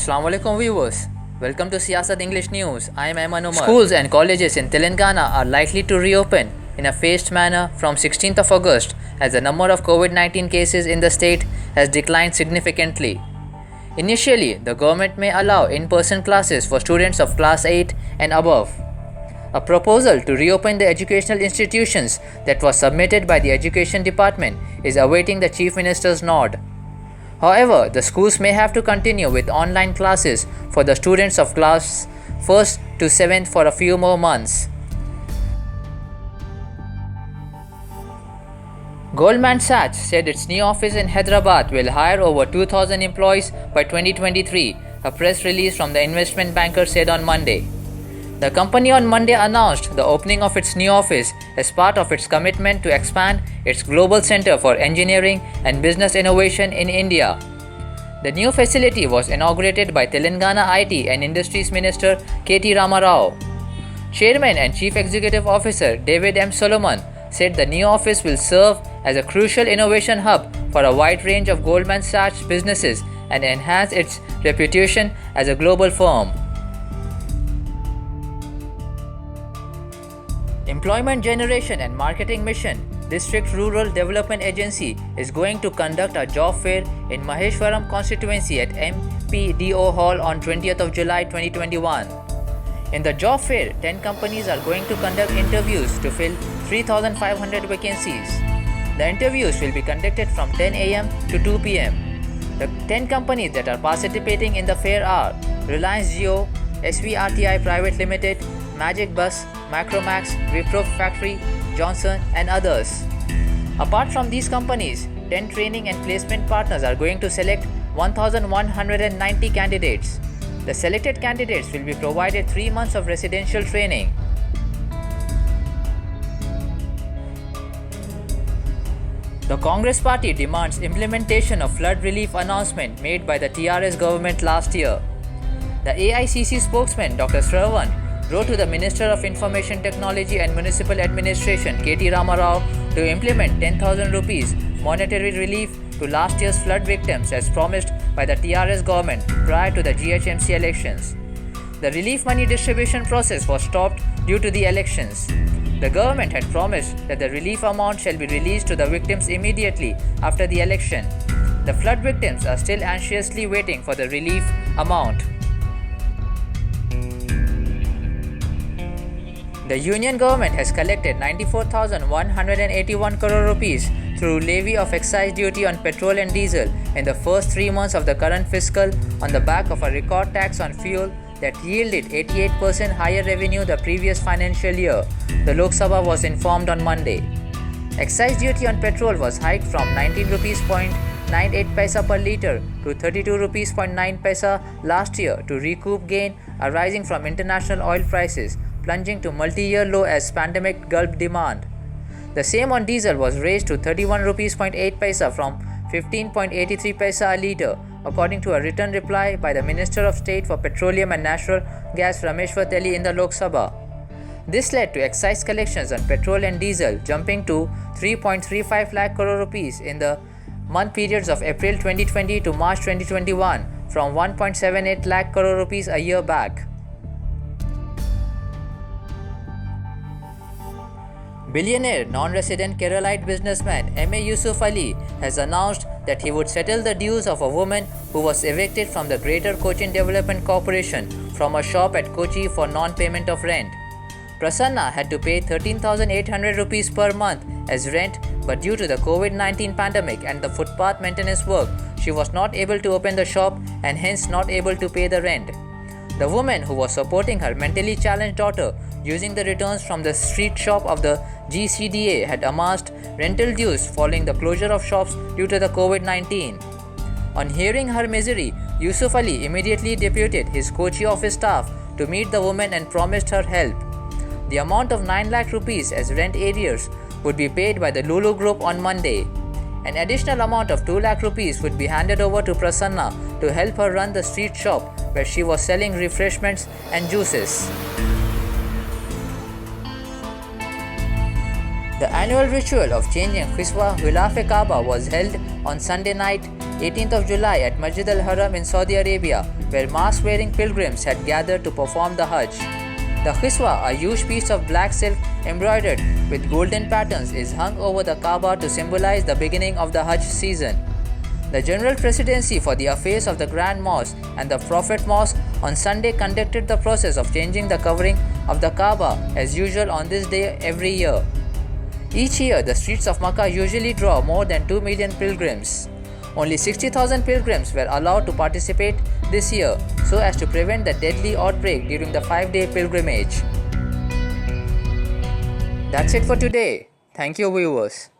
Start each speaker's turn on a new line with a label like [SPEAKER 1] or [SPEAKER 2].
[SPEAKER 1] Assalamu alaikum viewers. Welcome to Siyasat English News. I am Ayman Umar. Schools and colleges in Telangana are likely to reopen in a phased manner from 16th of August as the number of COVID-19 cases in the state has declined significantly. Initially, the government may allow in-person classes for students of class 8 and above. A proposal to reopen the educational institutions that was submitted by the Education Department is awaiting the Chief Minister's nod. However, the schools may have to continue with online classes for the students of class 1st to 7th for a few more months. Goldman Sachs said its new office in Hyderabad will hire over 2,000 employees by 2023, a press release from the investment banker said on Monday. The company on Monday announced the opening of its new office as part of its commitment to expand its global center for engineering and business innovation in India. The new facility was inaugurated by Telangana IT and Industries Minister K.T. Rama Rao. Chairman and Chief Executive Officer David M. Solomon said the new office will serve as a crucial innovation hub for a wide range of Goldman Sachs businesses and enhance its reputation as a global firm. Employment Generation and Marketing Mission District Rural Development Agency is going to conduct a job fair in Maheshwaram constituency at MPDO Hall on 20th of July 2021. In the job fair, 10 companies are going to conduct interviews to fill 3,500 vacancies. The interviews will be conducted from 10 am to 2 pm. The 10 companies that are participating in the fair are Reliance Jio, SVRTI Private Limited, Magic Bus, Macromax, Wipro Factory, Johnson, and others. Apart from these companies, 10 training and placement partners are going to select 1,190 candidates. The selected candidates will be provided 3 months of residential training. The Congress Party demands implementation of flood relief announcement made by the TRS government last year. The AICC spokesman Dr. Sravan wrote to the Minister of Information Technology and Municipal Administration K.T. Rama Rao to implement 10,000 rupees monetary relief to last year's flood victims as promised by the TRS government prior to the GHMC elections. The relief money distribution process was stopped due to the elections. The government had promised that the relief amount shall be released to the victims immediately after the election. The flood victims are still anxiously waiting for the relief amount. The Union government has collected 94,181 crore rupees through levy of excise duty on petrol and diesel in the first 3 months of the current fiscal on the back of a record tax on fuel that yielded 88% higher revenue the previous financial year, the Lok Sabha was informed on Monday. Excise duty on petrol was hiked from 19 rupees 98 paisa per litre to 32 rupees 9 paisa last year to recoup gain arising from international oil prices plunging to multi-year low as pandemic gulped demand. The same on diesel was raised to 31 rupees 8 paisa from 15.83 paisa a litre, according to a written reply by the Minister of State for Petroleum and Natural Gas Rameshwar Telly in the Lok Sabha. This led to excise collections on petrol and diesel jumping to 3.35 lakh crore rupees in the month periods of April 2020 to March 2021 from 1.78 lakh crore rupees a year back. Billionaire non-resident Keralite businessman M.A. Yusuf Ali has announced that he would settle the dues of a woman who was evicted from the Greater Cochin Development Corporation from a shop at Kochi for non-payment of rent. Prasanna had to pay 13,800 rupees per month as rent, but due to the COVID-19 pandemic and the footpath maintenance work, she was not able to open the shop and hence not able to pay the rent. The woman, who was supporting her mentally challenged daughter using the returns from the street shop of the GCDA, had amassed rental dues following the closure of shops due to the COVID-19. On hearing her misery, Yusuf Ali immediately deputed his Kochi office staff to meet the woman and promised her help. The amount of 9 lakh rupees as rent arrears would be paid by the Lulu Group on Monday. An additional amount of 2 lakh rupees would be handed over to Prasanna to help her run the street shop where she was selling refreshments and juices. The annual ritual of changing Kiswa Hilaf-e-Kaaba was held on Sunday night 18th of July at Masjid al-Haram in Saudi Arabia, where mask-wearing pilgrims had gathered to perform the Hajj. The Khiswa, a huge piece of black silk embroidered with golden patterns, is hung over the Kaaba to symbolize the beginning of the Hajj season. The General Presidency for the Affairs of the Grand Mosque and the Prophet Mosque on Sunday conducted the process of changing the covering of the Kaaba as usual on this day every year. Each year, the streets of Makkah usually draw more than 2 million pilgrims. Only 60,000 pilgrims were allowed to participate this year so as to prevent the deadly outbreak during the 5-day pilgrimage. That's it for today. Thank you, viewers.